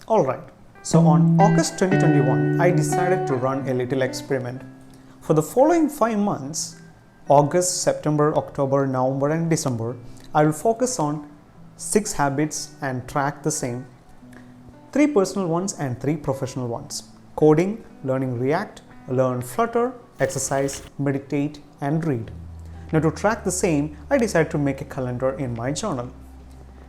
Alright, so on August 2021, I decided to run a little experiment. For the following 5 months, August, September, October, November and December, I will focus on 6 habits and track the same. 3 personal ones and 3 professional ones. Coding, learning React, learn Flutter, exercise, meditate and read. Now to track the same, I decided to make a calendar in my journal.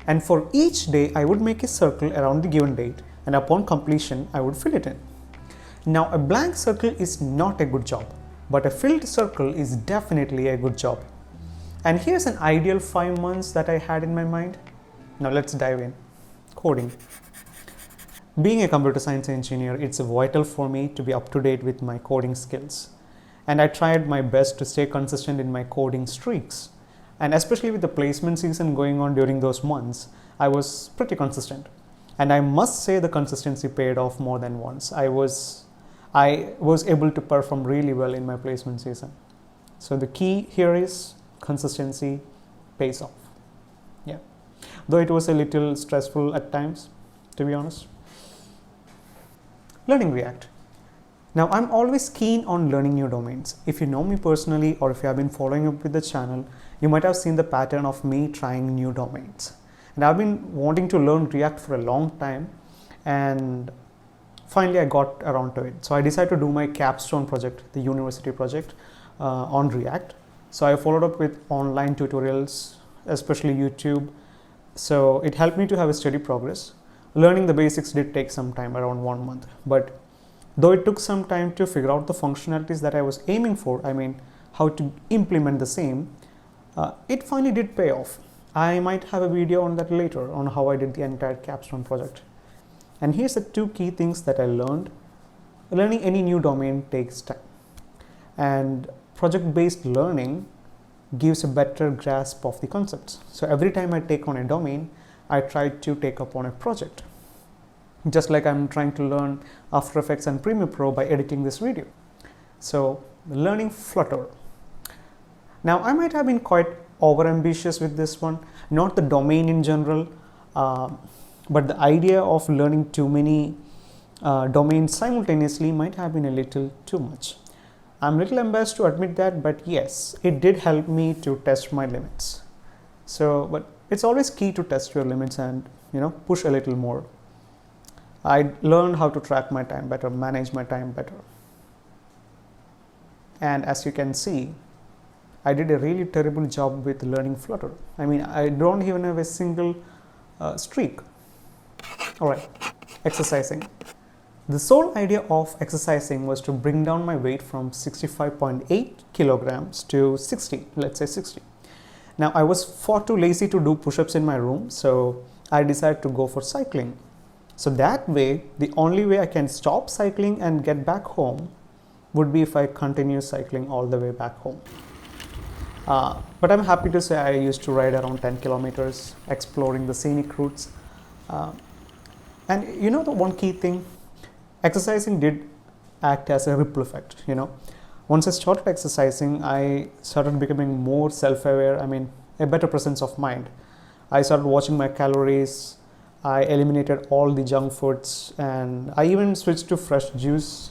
And for each day, I would make a circle around the given date, and upon completion, I would fill it in. Now, a blank circle is not a good job, but a filled circle is definitely a good job. And here's an ideal 5 months that I had in my mind. Now let's dive in. Coding. Being a computer science engineer, it's vital for me to be up to date with my coding skills. And I tried my best to stay consistent in my coding streaks. And especially with the placement season going on during those months, I was pretty consistent. And I must say the consistency paid off more than once. I was able to perform really well in my placement season. So the key here is consistency pays off. Yeah. Though it was a little stressful at times, to be honest. Learning React. Now, I'm always keen on learning new domains. If you know me personally or if you have been following up with the channel, you might have seen the pattern of me trying new domains. And I've been wanting to learn React for a long time, and finally I got around to it. So I decided to do my capstone project, the university project on React. So I followed up with online tutorials, especially YouTube. So it helped me to have a steady progress. Learning the basics did take some time, around 1 month, but though it took some time to figure out the functionalities that I was aiming for, I mean, how to implement the same, it finally did pay off. I might have a video on that later on how I did the entire capstone project. And here's the 2 key things that I learned. Learning any new domain takes time. And project-based learning gives a better grasp of the concepts. So every time I take on a domain, I try to take up on a project. Just like I'm trying to learn After Effects and Premiere Pro by editing this video. So learning Flutter. Now I might have been quite overambitious with this one, not the domain in general, but the idea of learning too many domains simultaneously might have been a little too much. I'm a little embarrassed to admit that, but yes, it did help me to test my limits. So, but it's always key to test your limits and, push a little more. I learned how to track my time better, manage my time better. And as you can see, I did a really terrible job with learning Flutter. I mean, I don't even have a single streak. Alright, exercising. The sole idea of exercising was to bring down my weight from 65.8 kilograms to 60, let's say 60. Now, I was far too lazy to do push-ups in my room, so I decided to go for cycling. So that way, the only way I can stop cycling and get back home would be if I continue cycling all the way back home. But I'm happy to say I used to ride around 10 kilometers, exploring the scenic routes. And the one key thing, exercising did act as a ripple effect, Once I started exercising, I started becoming more self-aware, a better presence of mind. I started watching my calories. I eliminated all the junk foods, and I even switched to fresh juice,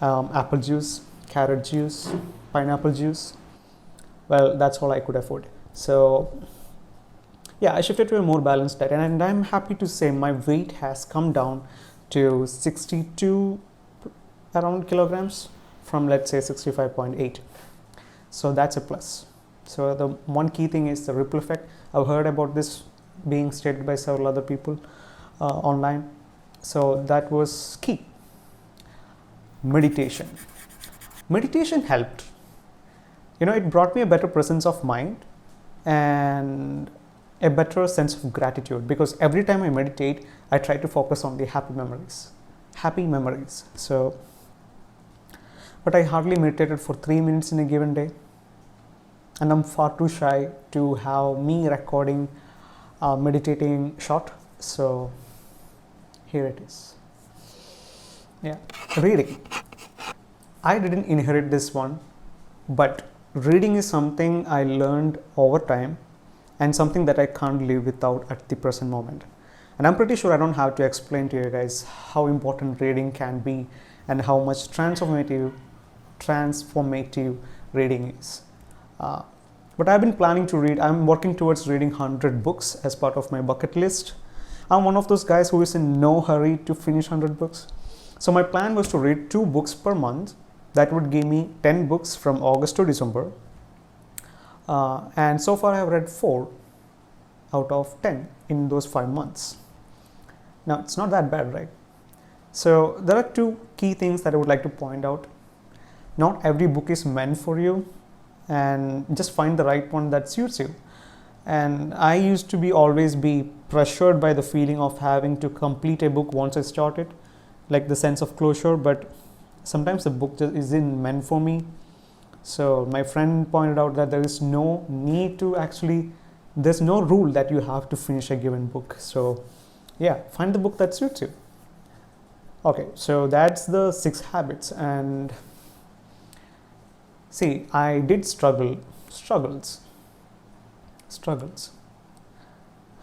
apple juice, carrot juice, pineapple juice. Well, that's all I could afford. So yeah, I shifted to a more balanced diet, and I'm happy to say my weight has come down to 62 around kilograms from, let's say, 65.8. So that's a plus. So the one key thing is the ripple effect. I've heard about this being stated by several other people online. So that was key. Meditation. Meditation helped. It brought me a better presence of mind and a better sense of gratitude, because every time I meditate, I try to focus on the happy memories. So, but I hardly meditated for 3 minutes in a given day, and I'm far too shy to have me recording meditating shot. So here it is. Yeah, reading. I didn't inherit this one, but reading is something I learned over time and something that I can't live without at the present moment. And I'm pretty sure I don't have to explain to you guys how important reading can be and how much transformative reading is. But I've been planning to read, I'm working towards reading 100 books as part of my bucket list. I'm one of those guys who is in no hurry to finish 100 books. So my plan was to read 2 books per month. That would give me 10 books from August to December. And so far I have read 4 out of 10 in those 5 months. Now it's not that bad, right? So there are 2 key things that I would like to point out. Not every book is meant for you, and just find the right one that suits you. And I used to always be pressured by the feeling of having to complete a book once I started, like the sense of closure, but sometimes the book just isn't meant for me. So my friend pointed out that there is no need to there's no rule that you have to finish a given book. So yeah, find the book that suits you. Okay, so that's the 6 habits. And see, I did struggles.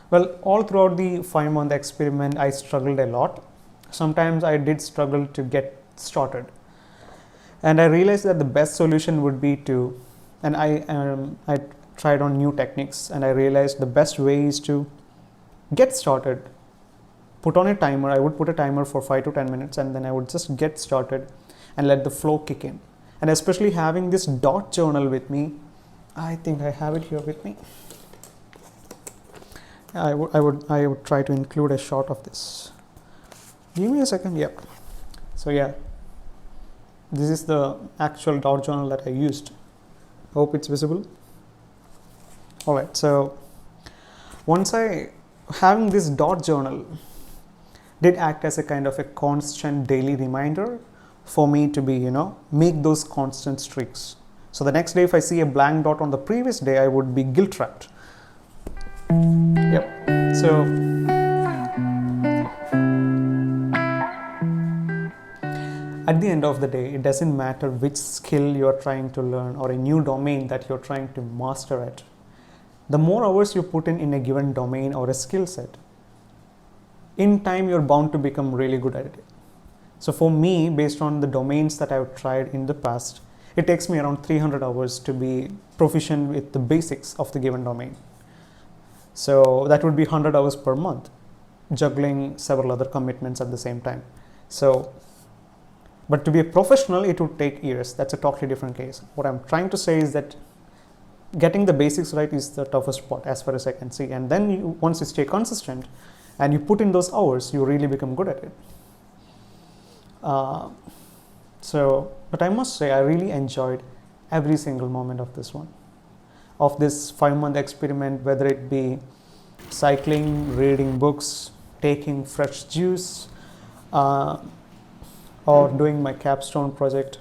Well, all throughout the 5-month experiment, I struggled a lot. Sometimes I did struggle to get started. And I realized that the best solution would be and I tried on new techniques, and I realized the best way is to get started. Put on a timer. I would put a timer for 5 to 10 minutes, and then I would just get started and let the flow kick in. And especially having this dot journal with me, I think I have it here with me. I would try to include a shot of this. Give me a second. Yep. So yeah, this is the actual dot journal that I used. Hope it's visible. All right. So having this dot journal did act as a kind of a constant daily reminder for me to make those constant streaks. So the next day, if I see a blank dot on the previous day, I would be guilt trapped. Yep. So at the end of the day, it doesn't matter which skill you're trying to learn or a new domain that you're trying to master at. The more hours you put in a given domain or a skill set, in time you're bound to become really good at it. So for me, based on the domains that I've tried in the past, it takes me around 300 hours to be proficient with the basics of the given domain. So that would be 100 hours per month, juggling several other commitments at the same time. But to be a professional, it would take years. That's a totally different case. What I'm trying to say is that getting the basics right is the toughest part as far as I can see. And then once you stay consistent and you put in those hours, you really become good at it. But I must say, I really enjoyed every single moment of this 5-month experiment, whether it be cycling, reading books, taking fresh juice, or doing my capstone project.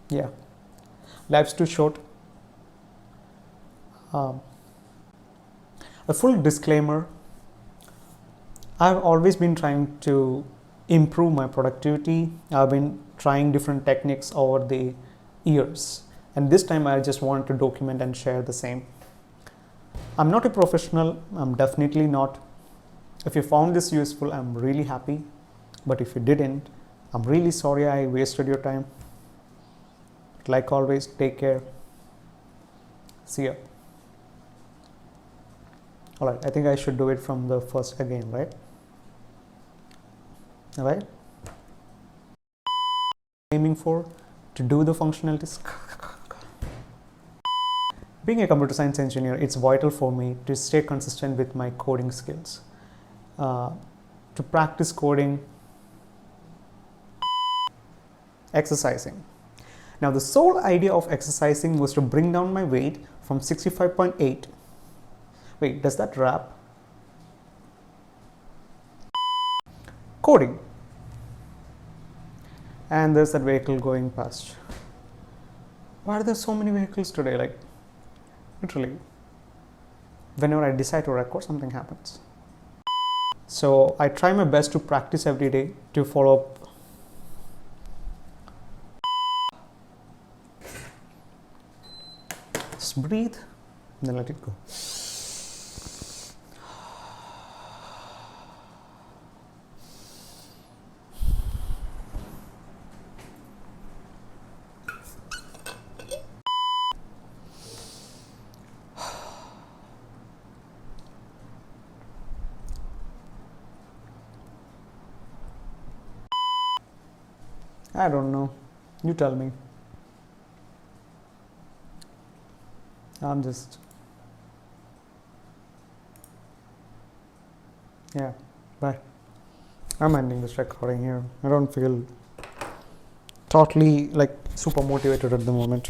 Yeah, life's too short. A full disclaimer, I've always been trying to improve my productivity. I've been trying different techniques over the years, and this time I just wanted to document and share the same. I'm not a professional. I'm definitely not. If you found this useful, I'm really happy. But if you didn't, I'm really sorry I wasted your time. Like always, take care. See ya. All right, I think I should do it from the first again, right? All right. Aiming for to do the functionalities. Being a computer science engineer, it's vital for me to stay consistent with my coding skills. To practice coding, exercising. Now, the sole idea of exercising was to bring down my weight from 65.8. Wait, does that rap? Coding. And there's that vehicle going past. Why are there so many vehicles today? Like, literally, whenever I decide to record, something happens. So I try my best to practice every day to follow up. Just breathe, then let it go. I don't know. You tell me. Yeah, bye. I'm ending this recording here. I don't feel totally like super motivated at the moment.